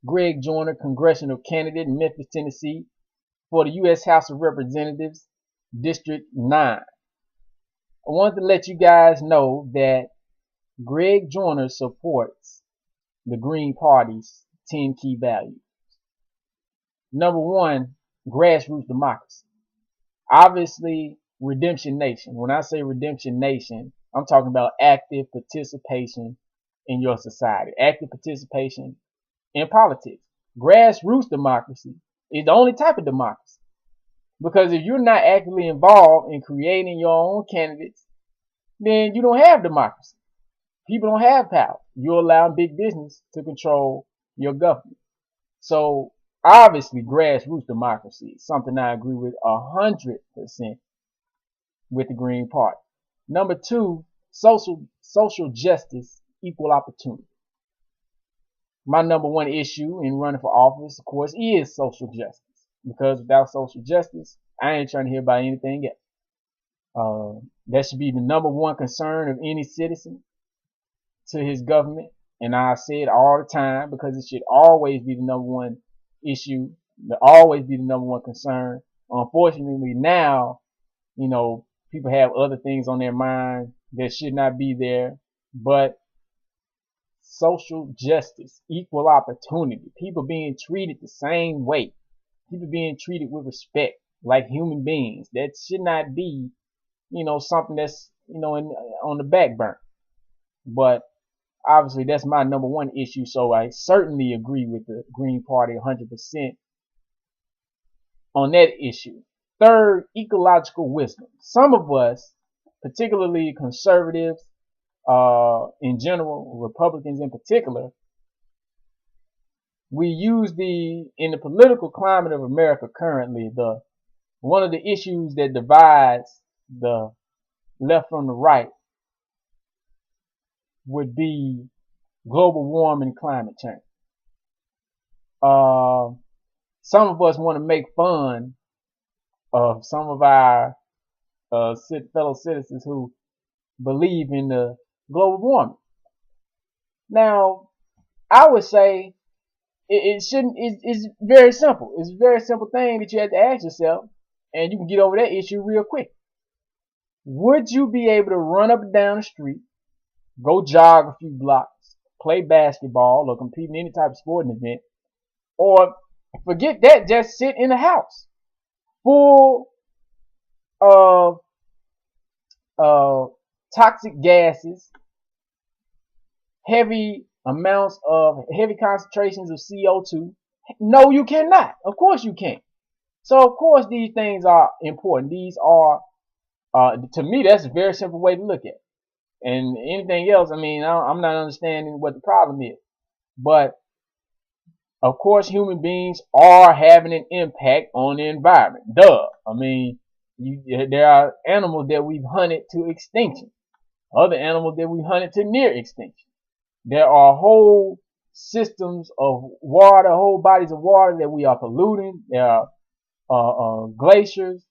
Greg Joyner, Congressional candidate in Memphis, Tennessee for the U.S. House of Representatives, District 9. I wanted to let you guys know that Greg Joyner supports the Green Party's 10 key values. Number one, grassroots democracy. Obviously, Redemption Nation. When I say Redemption Nation, I'm talking about active participation in your society, active participation in politics. Grassroots democracy is the only type of democracy. Because if you're not actively involved in creating your own candidates, then you don't have democracy. People don't have power. You're allowing big business to control your government. So obviously, grassroots democracy is something I agree with 100% with the Green Party. Number two, social justice, equal opportunity. My number one issue in running for office, of course, is social justice. Because without social justice, I ain't trying to hear about anything else. That should be the number one concern of any citizen to his government. And I say it all the time because it should always be the number one issue, always be the number one concern. Unfortunately, now, people have other things on their mind that should not be there, but social justice, equal opportunity, people being treated the same way, people being treated with respect like human beings. That should not be, something that's, on the back burner. But obviously that's my number one issue. So I certainly agree with the Green Party 100% on that issue. Third, ecological wisdom. Some of us, particularly conservatives, in general, Republicans in particular, we use in the political climate of America currently, one of the issues that divides the left from the right would be global warming and climate change. Some of us want to make fun of some of our fellow citizens who believe in the global warming. Now, I would say it shouldn't. It's very simple. It's a very simple thing that you have to ask yourself, and you can get over that issue real quick. Would you be able to run up and down the street, go jog a few blocks, play basketball, or compete in any type of sporting event, or forget that, just sit in the house full of toxic gases, heavy concentrations of CO2? No, you cannot. Of course you can't. So of course these things are important. These are, to me, that's a very simple way to look at it. And anything else, I'm not understanding what the problem is. But of course, human beings are having an impact on the environment. Duh. There are animals that we've hunted to extinction. Other animals that we've hunted to near extinction. There are whole systems of water, whole bodies of water that we are polluting. There are glaciers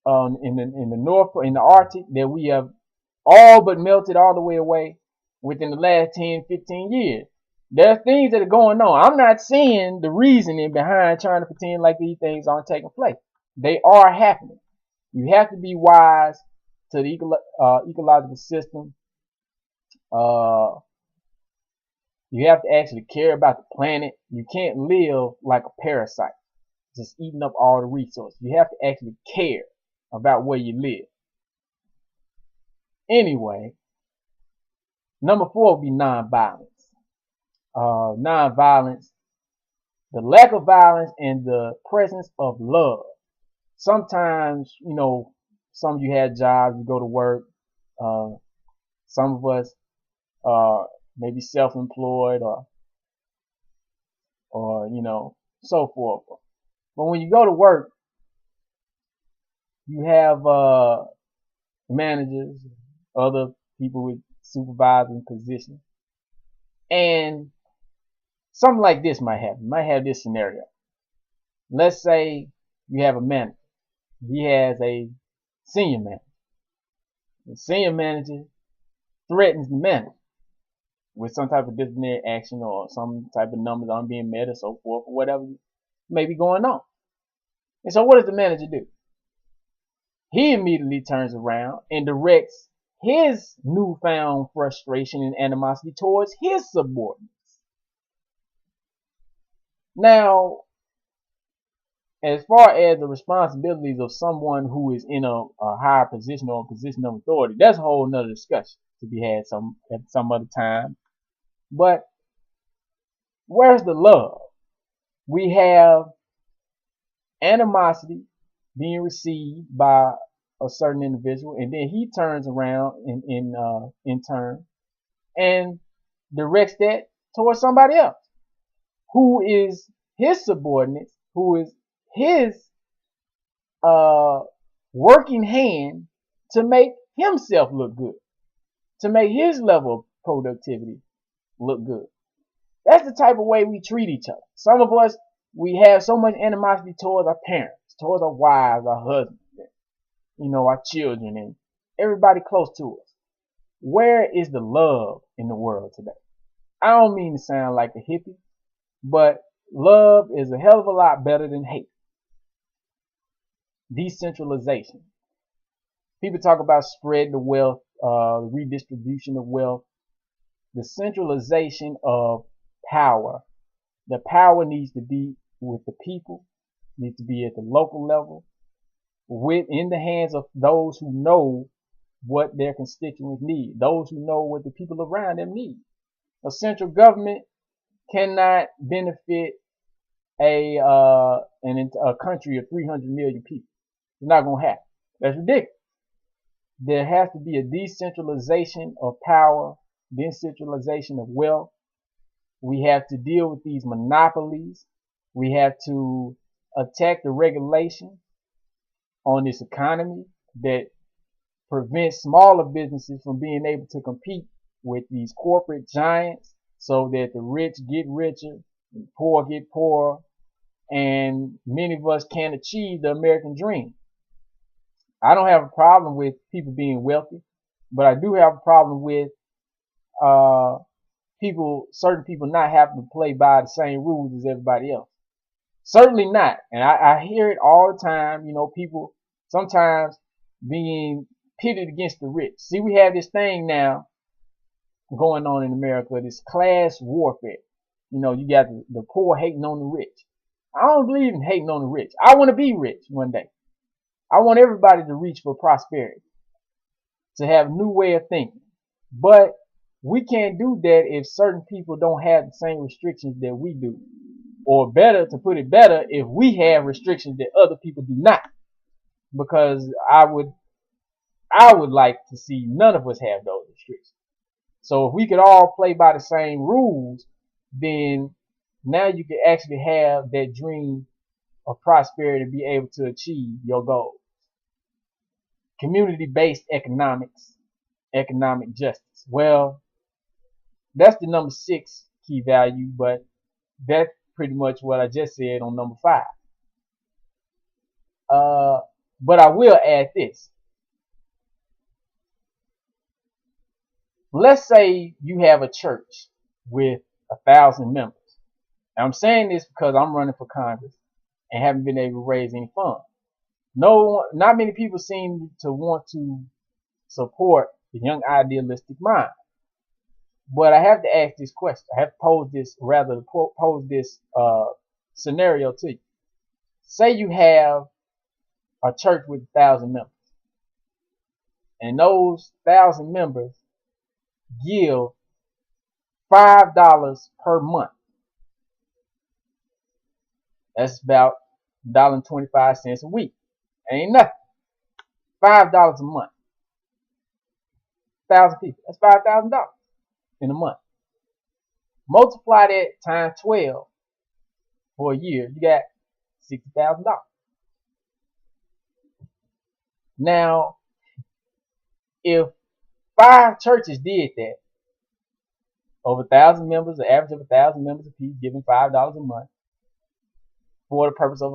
in the north, in the Arctic, that we have all but melted all the way away within the last 10, 15 years. There are things that are going on. I'm not seeing the reasoning behind trying to pretend like these things aren't taking place. They are happening. You have to be wise to the ecological system. You have to actually care about the planet. You can't live like a parasite, just eating up all the resources. You have to actually care about where you live. Anyway, number 4 would be nonviolence. Nonviolence, the lack of violence and the presence of love. Sometimes, some of you had jobs, you go to work. Some of us maybe self-employed or so forth. But when you go to work, you have managers, other people with supervising positions, and something like this might happen. You might have this scenario. Let's say you have a manager. He has a senior manager. The senior manager threatens the manager. with some type of disciplinary action or some type of numbers aren't being met or so forth, or whatever may be going on. And so what does the manager do? He immediately turns around and directs his newfound frustration and animosity towards his subordinates. Now, as far as the responsibilities of someone who is in a higher position or a position of authority, that's a whole nother discussion to be had at some other time. But where's the love? We have animosity being received by a certain individual, and then he turns around in turn and directs that towards somebody else who is his subordinate, who is his working hand to make himself look good, to make his level of productivity look good. That's the type of way we treat each other. Some of us, we have so much animosity towards our parents, towards our wives, our husbands, our children, and everybody close to us. Where is the love in the world today? I don't mean to sound like a hippie, but love is a hell of a lot better than hate. Decentralization. People talk about spread the wealth, redistribution of wealth, the centralization of power. The power needs to be with the people, needs to be at the local level, in the hands of those who know what their constituents need, those who know what the people around them need. A central government cannot benefit a country of 300 million people. It's not going to happen. That's ridiculous. There has to be a decentralization of power, decentralization of wealth. We have to deal with these monopolies. We have to attack the regulation on this economy that prevents smaller businesses from being able to compete with these corporate giants, so that the rich get richer and poor get poorer, and many of us can't achieve the American dream. I don't have a problem with people being wealthy, but I do have a problem with certain people not having to play by the same rules as everybody else. Certainly not. And I hear it all the time, people sometimes being pitted against the rich. See, we have this thing now going on in America, this class warfare. You got the poor hating on the rich. I don't believe in hating on the rich. I want to be rich one day. I want everybody to reach for prosperity, to have a new way of thinking. But we can't do that if certain people don't have the same restrictions that we do. Or better, to put it better, if we have restrictions that other people do not. Because I would like to see none of us have those restrictions. So if we could all play by the same rules, then now you can actually have that dream of prosperity to be able to achieve your goals. Community-based economics, economic justice. Well, that's the number 6 key value, but that's pretty much what I just said on number 5. But I will add this. Let's say you have a church with 1,000 members. Now I'm saying this because I'm running for Congress and haven't been able to raise any funds. Not many people seem to want to support the young idealistic mind. But I have to ask this question. I have to pose this scenario to you. Say you have a church with 1,000 members, and those 1,000 members give $5 per month. That's about $1.25 a week. Ain't nothing. $5 a month. 1,000 people. That's $5,000 in a month. Multiply that times 12 for a year. You got $60,000. Now, if 5 churches did that, over 1,000 members, an average of 1,000 members apiece, giving $5 a month for the purpose of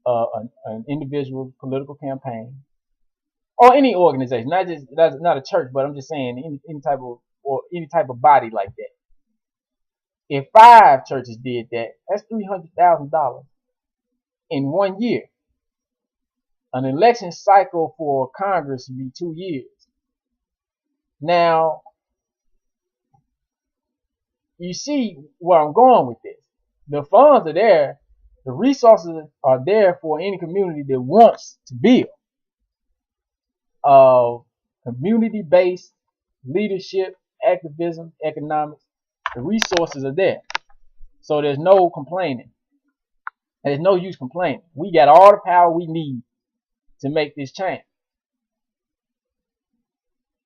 an individual political campaign, or any organization, not a church, but I'm just saying any type of or any type of body like that. If 5 churches did that, that's $300,000 in 1 year. An election cycle for Congress would be 2 years. Now, you see where I'm going with this. The funds are there. The resources are there for any community that wants to build community-based leadership, activism, economics. The resources are there. So there's no complaining. There's no use complaining. We got all the power we need to make this change.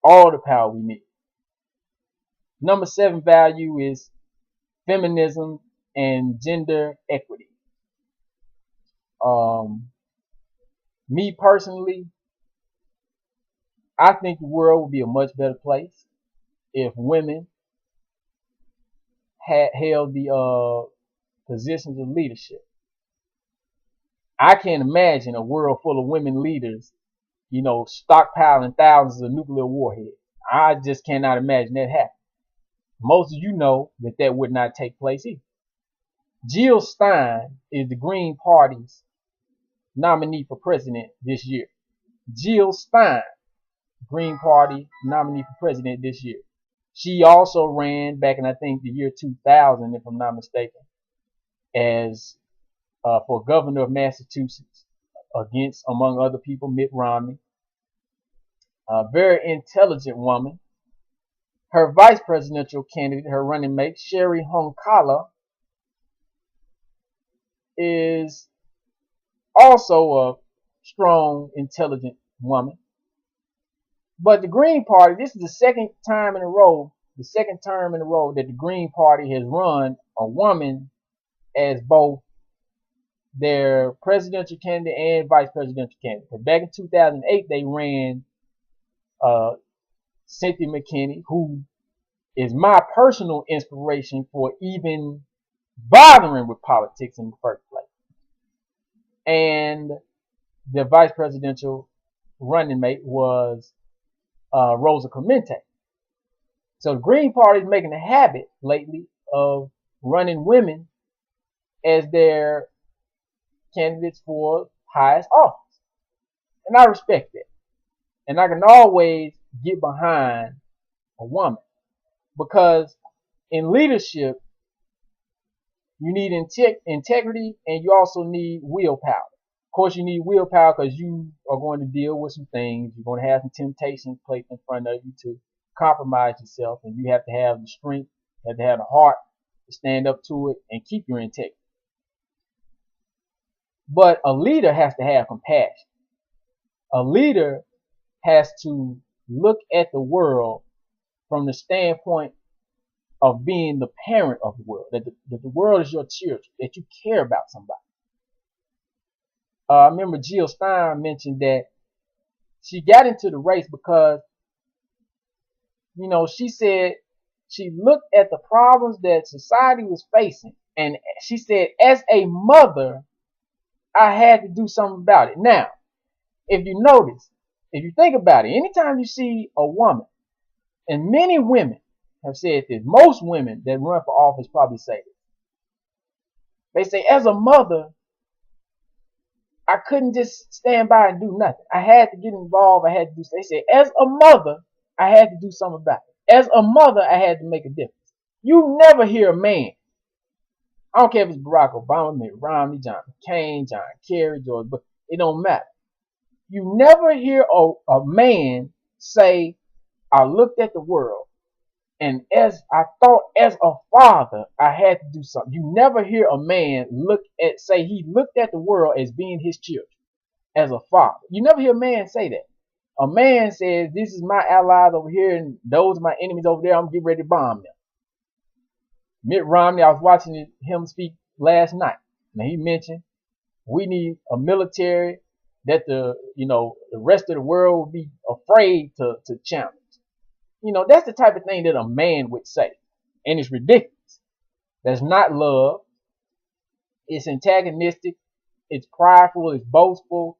All the power we need. Number 7 value is feminism and gender equity. Me personally, I think the world would be a much better place if women had held the positions of leadership. I can't imagine a world full of women leaders, stockpiling thousands of nuclear warheads. I just cannot imagine that happening. Most of you know that would not take place either. Jill Stein is the Green Party's nominee for president this year. Jill Stein, Green Party nominee for president this year. She also ran back in, I think, the year 2000, if I'm not mistaken, as for governor of Massachusetts against, among other people, Mitt Romney. A very intelligent woman. Her vice presidential candidate, her running mate, Sherry Honkala, is also a strong, intelligent woman. But the Green Party, this is the second term in a row that the Green Party has run a woman as both their presidential candidate and vice presidential candidate. Because back in 2008, they ran Cynthia McKinney, who is my personal inspiration for even bothering with politics in the first place. And the vice presidential running mate was Rosa Clemente. So the Green Party is making a habit lately of running women as their candidates for highest office. And I respect that. And I can always get behind a woman, because in leadership, you need integrity, and you also need willpower. Of course, you need willpower because you are going to deal with some things. You're going to have some temptations placed in front of you to compromise yourself, and you have to have the strength, you have to have the heart to stand up to it and keep your integrity. But a leader has to have compassion. A leader has to look at the world from the standpoint of being the parent of the world, that the world is your children, that you care about somebody. I remember Jill Stein mentioned that she got into the race because, she said she looked at the problems that society was facing, and she said, as a mother, I had to do something about it. Now, if you think about it, anytime you see a woman, and many women have said this, most women that run for office probably say this. They say, as a mother, I couldn't just stand by and do nothing. I had to get involved. They say, as a mother, I had to do something about it. As a mother, I had to make a difference. You never hear a man, I don't care if it's Barack Obama, Mitt Romney, John McCain, John Kerry, George Bush, it don't matter. You never hear a man say, I looked at the world, and as I thought as a father, I had to do something. You never hear a man say he looked at the world as being his children, as a father. You never hear a man say that. A man says, this is my allies over here, and those are my enemies over there. I'm getting ready to bomb them. Mitt Romney, I was watching him speak last night. Now he mentioned we need a military that the rest of the world would be afraid to challenge. That's the type of thing that a man would say. And it's ridiculous. That's not love. It's antagonistic. It's prideful. It's boastful.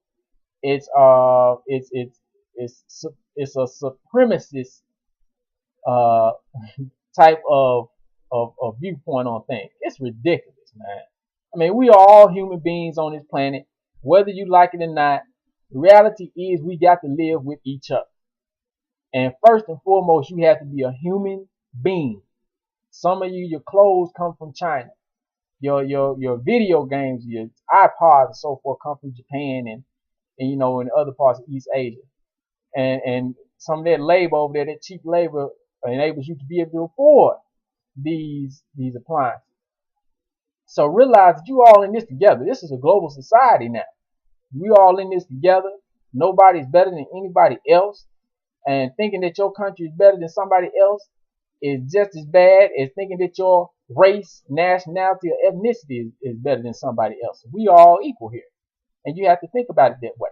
It's a supremacist uh, type of viewpoint on things. It's ridiculous, man. I mean, we are all human beings on this planet, whether you like it or not. The reality is we got to live with each other. And first and foremost, you have to be a human being. Some of you, your clothes come from China. Your video games, your iPods and so forth come from Japan and in other parts of East Asia. And some of that labor over there, that cheap labor enables you to be able to afford these appliances. So realize that you all in this together. This is a global society now. We all in this together. Nobody's better than anybody else. And thinking that your country is better than somebody else is just as bad as thinking that your race, nationality, or ethnicity is better than somebody else. We are all equal here. And you have to think about it that way.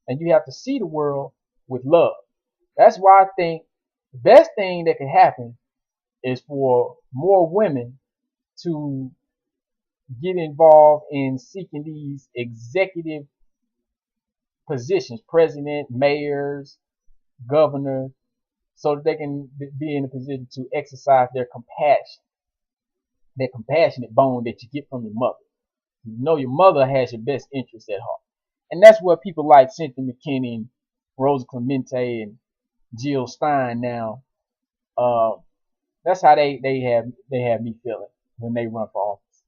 And you have to see the world with love. That's why I think the best thing that could happen is for more women to get involved in seeking these executive positions, president, mayors, governors, so that they can be in a position to exercise their compassion, that compassionate bone that you get from your mother. You know your mother has your best interests at heart. And that's what people like Cynthia McKinney and Rosa Clemente and Jill Stein now, that's how they have me feeling when they run for office.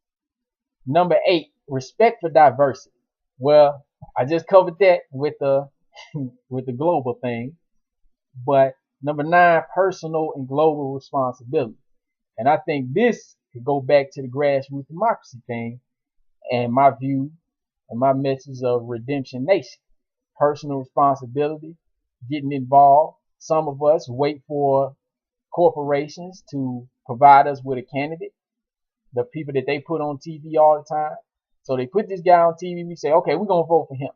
Number 8, respect for diversity. Well, I just covered that with the with the global thing. But number 9, personal and global responsibility. And I think this could go back to the grassroots democracy thing and my view and my message of Redemption Nation. Personal responsibility, getting involved. Some of us wait for corporations to provide us with a candidate, the people that they put on TV all the time. So they put this guy on TV, we say, okay, we're going to vote for him.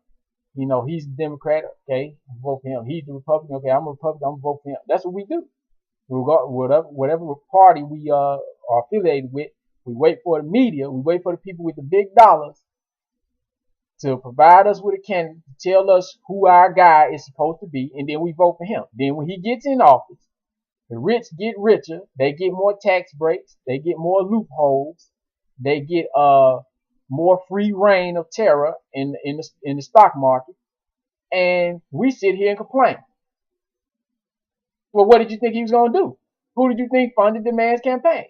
You know, he's the Democrat, okay, I'm vote for him. He's the Republican, okay, I'm a Republican, I'm going to vote for him. That's what we do. Whatever party we are affiliated with, we wait for the media, we wait for the people with the big dollars to provide us with a candidate, to tell us who our guy is supposed to be, and then we vote for him. Then when he gets in office, the rich get richer, they get more tax breaks, they get more loopholes, they get more free reign of terror in the stock market, and we sit here and complain. Well, what did you think he was going to do? Who did you think funded the man's campaign?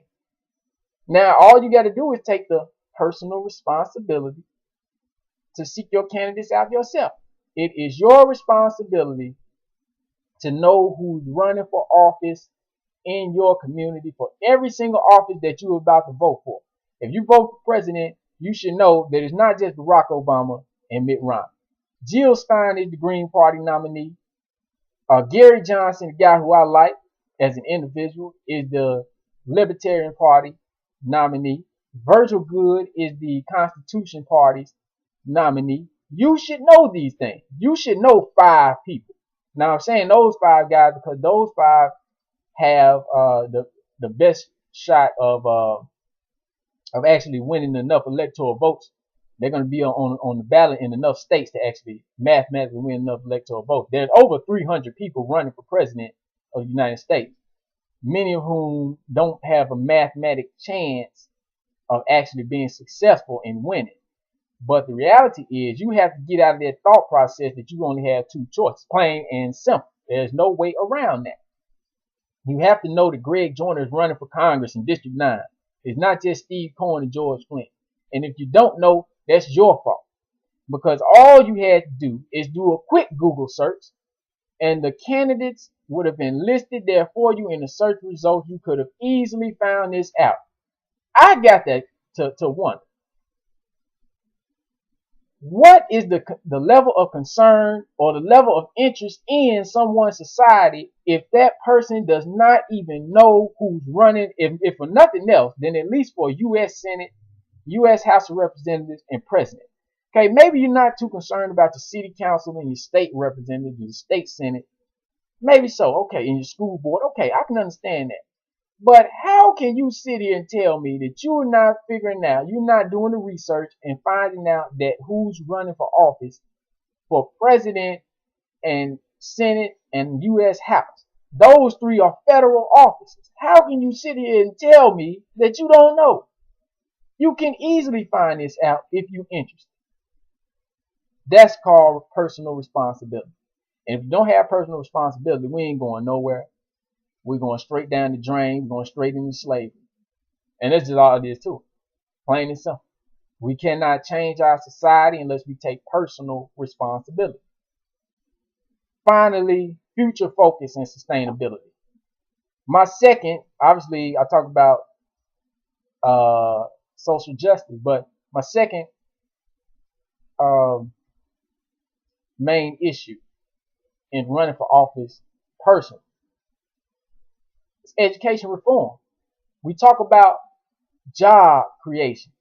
Now, all you got to do is take the personal responsibility to seek your candidates out yourself. It is your responsibility to know who's running for office in your community for every single office that you're about to vote for. If you vote for president, you should know that it's not just Barack Obama and Mitt Romney. Jill Stein is the Green Party nominee. Gary Johnson, the guy who I like as an individual, is the Libertarian Party nominee. Virgil Good is the Constitution Party's nominee. You should know these things. You should know 5 people. Now I'm saying those 5 guys because those 5 have the best shot of actually winning enough electoral votes. They're going to be on the ballot in enough states to actually mathematically win enough electoral votes. There's over 300 people running for president of the United States, many of whom don't have a mathematic chance of actually being successful in winning. But the reality is you have to get out of that thought process that you only have 2 choices, plain and simple. There's no way around that. You have to know that Greg Joyner is running for Congress in District 9. It's not just Steve Cohen and George Flynn. And if you don't know, that's your fault. Because all you had to do is do a quick Google search, and the candidates would have been listed there for you in the search results. You could have easily found this out. I got that to wonder. What is the level of concern or the level of interest in someone's society if that person does not even know who's running, if for nothing else, then at least for U.S. Senate, U.S. House of Representatives, and President. Okay, maybe you're not too concerned about the city council and your state representatives, your state senate. Maybe so, okay, in your school board. Okay, I can understand that. But how can you sit here and tell me that you're not figuring out, you're not doing the research and finding out that who's running for office for president and Senate and U.S. House? Those three are federal offices. How can you sit here and tell me that you don't know? You can easily find this out if you're interested. That's called personal responsibility. And if you don't have personal responsibility, we ain't going nowhere. We're going straight down the drain, we're going straight into slavery. And that's just all it is too. Plain and simple. We cannot change our society unless we take personal responsibility. Finally, future focus and sustainability. My second, obviously, I talk about social justice, but my second main issue in running for office personally is education reform. We talk about job creation.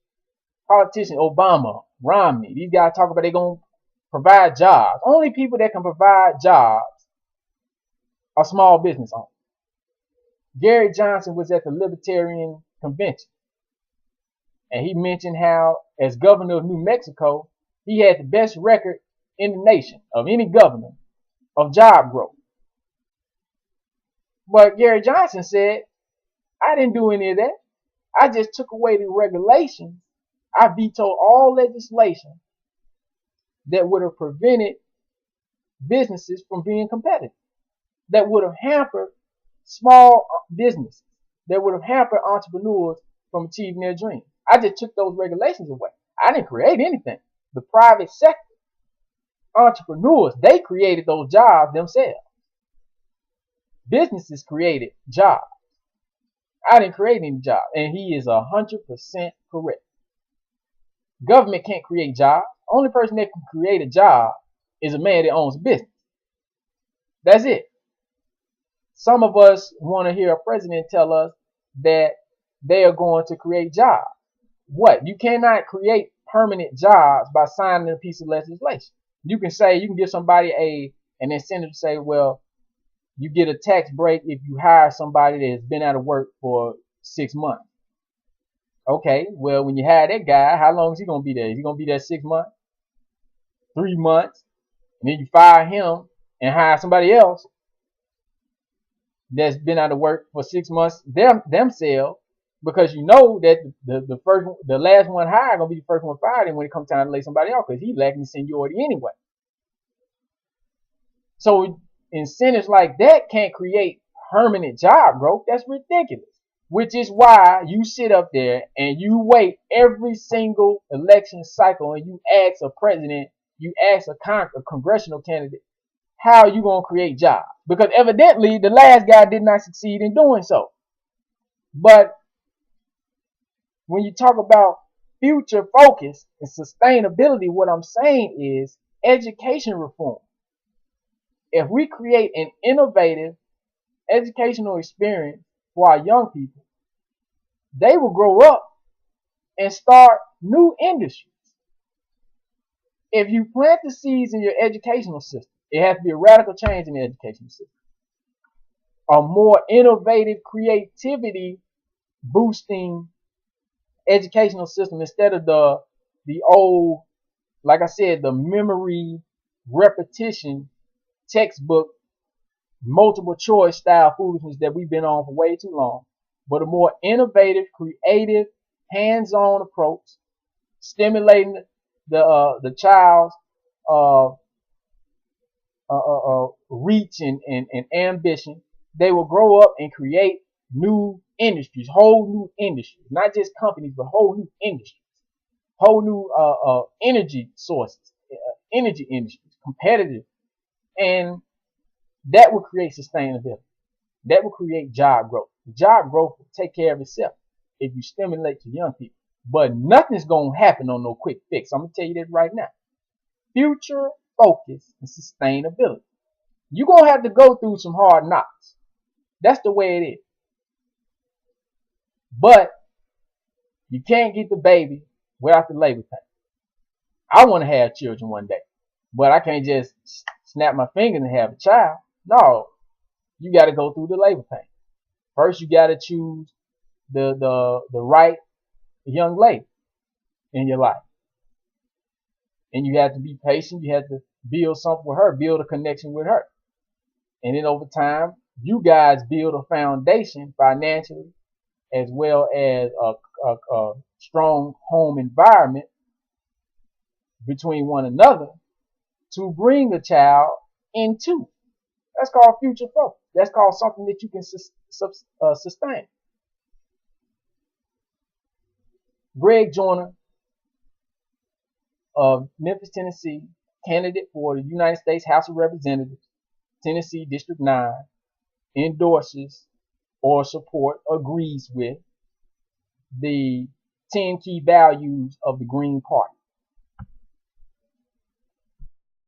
Politician Obama, Romney, these guys talk about they're going to provide jobs. Only people that can provide jobs are small business owners. Gary Johnson was at the Libertarian Convention, and he mentioned how, as governor of New Mexico, he had the best record in the nation of any governor of job growth. But Gary Johnson said, I didn't do any of that. I just took away the regulations. I vetoed all legislation that would have prevented businesses from being competitive, that would have hampered small businesses, that would have hampered entrepreneurs from achieving their dreams. I just took those regulations away. I didn't create anything. The private sector, entrepreneurs, they created those jobs themselves. Businesses created jobs. I didn't create any jobs. And he is 100% correct. Government can't create jobs. Only person that can create a job is a man that owns a business. That's it. Some of us want to hear a president tell us that they are going to create jobs. What? You cannot create permanent jobs by signing a piece of legislation. You can say, you can give somebody an incentive to say, well, you get a tax break if you hire somebody that has been out of work for 6 months. Okay, well, when you hire that guy, how long is he going to be there? Is he going to be there 6 months? 3 months? And then you fire him and hire somebody else that's been out of work for 6 months themselves, because you know that the last one hired gonna be the first one fired, and when it comes time to lay somebody off, because he's lacking seniority anyway. So incentives like that can't create permanent job growth. That's ridiculous. Which is why you sit up there and you wait every single election cycle and you ask a president, you ask a congressional candidate, how are you going to create jobs? Because evidently the last guy did not succeed in doing so. But when you talk about future focus and sustainability, what I'm saying is education reform. If we create an innovative educational experience for our young people, they will grow up and start new industries. If you plant the seeds in your educational system, it has to be a radical change in the educational system. A more innovative, creativity boosting educational system instead of the old, like I said, the memory repetition textbook multiple choice style foolishness that we've been on for way too long, but a more innovative, creative, hands-on approach, stimulating the child's reach and ambition. They will grow up and create new industries, whole new industries, not just companies, but whole new industries, whole new energy sources, energy industries, competitive, and that will create sustainability. That will create job growth. Job growth will take care of itself if you stimulate your young people. But nothing's going to happen on no quick fix. I'm going to tell you that right now. Future focus and sustainability. You're going to have to go through some hard knocks. That's the way it is. But you can't get the baby without the labor pain. I want to have children one day, but I can't just snap my fingers and have a child. No, you got to go through the labor pain. First, you got to choose the right young lady in your life. And you have to be patient. You have to build something with her, build a connection with her. And then over time, you guys build a foundation financially as well as a strong home environment between one another to bring a child into. That's called future focus. That's called something that you can sustain. Greg Joyner of Memphis, Tennessee, candidate for the United States House of Representatives, Tennessee District 9, endorses or support, agrees with the 10 key values of the Green Party.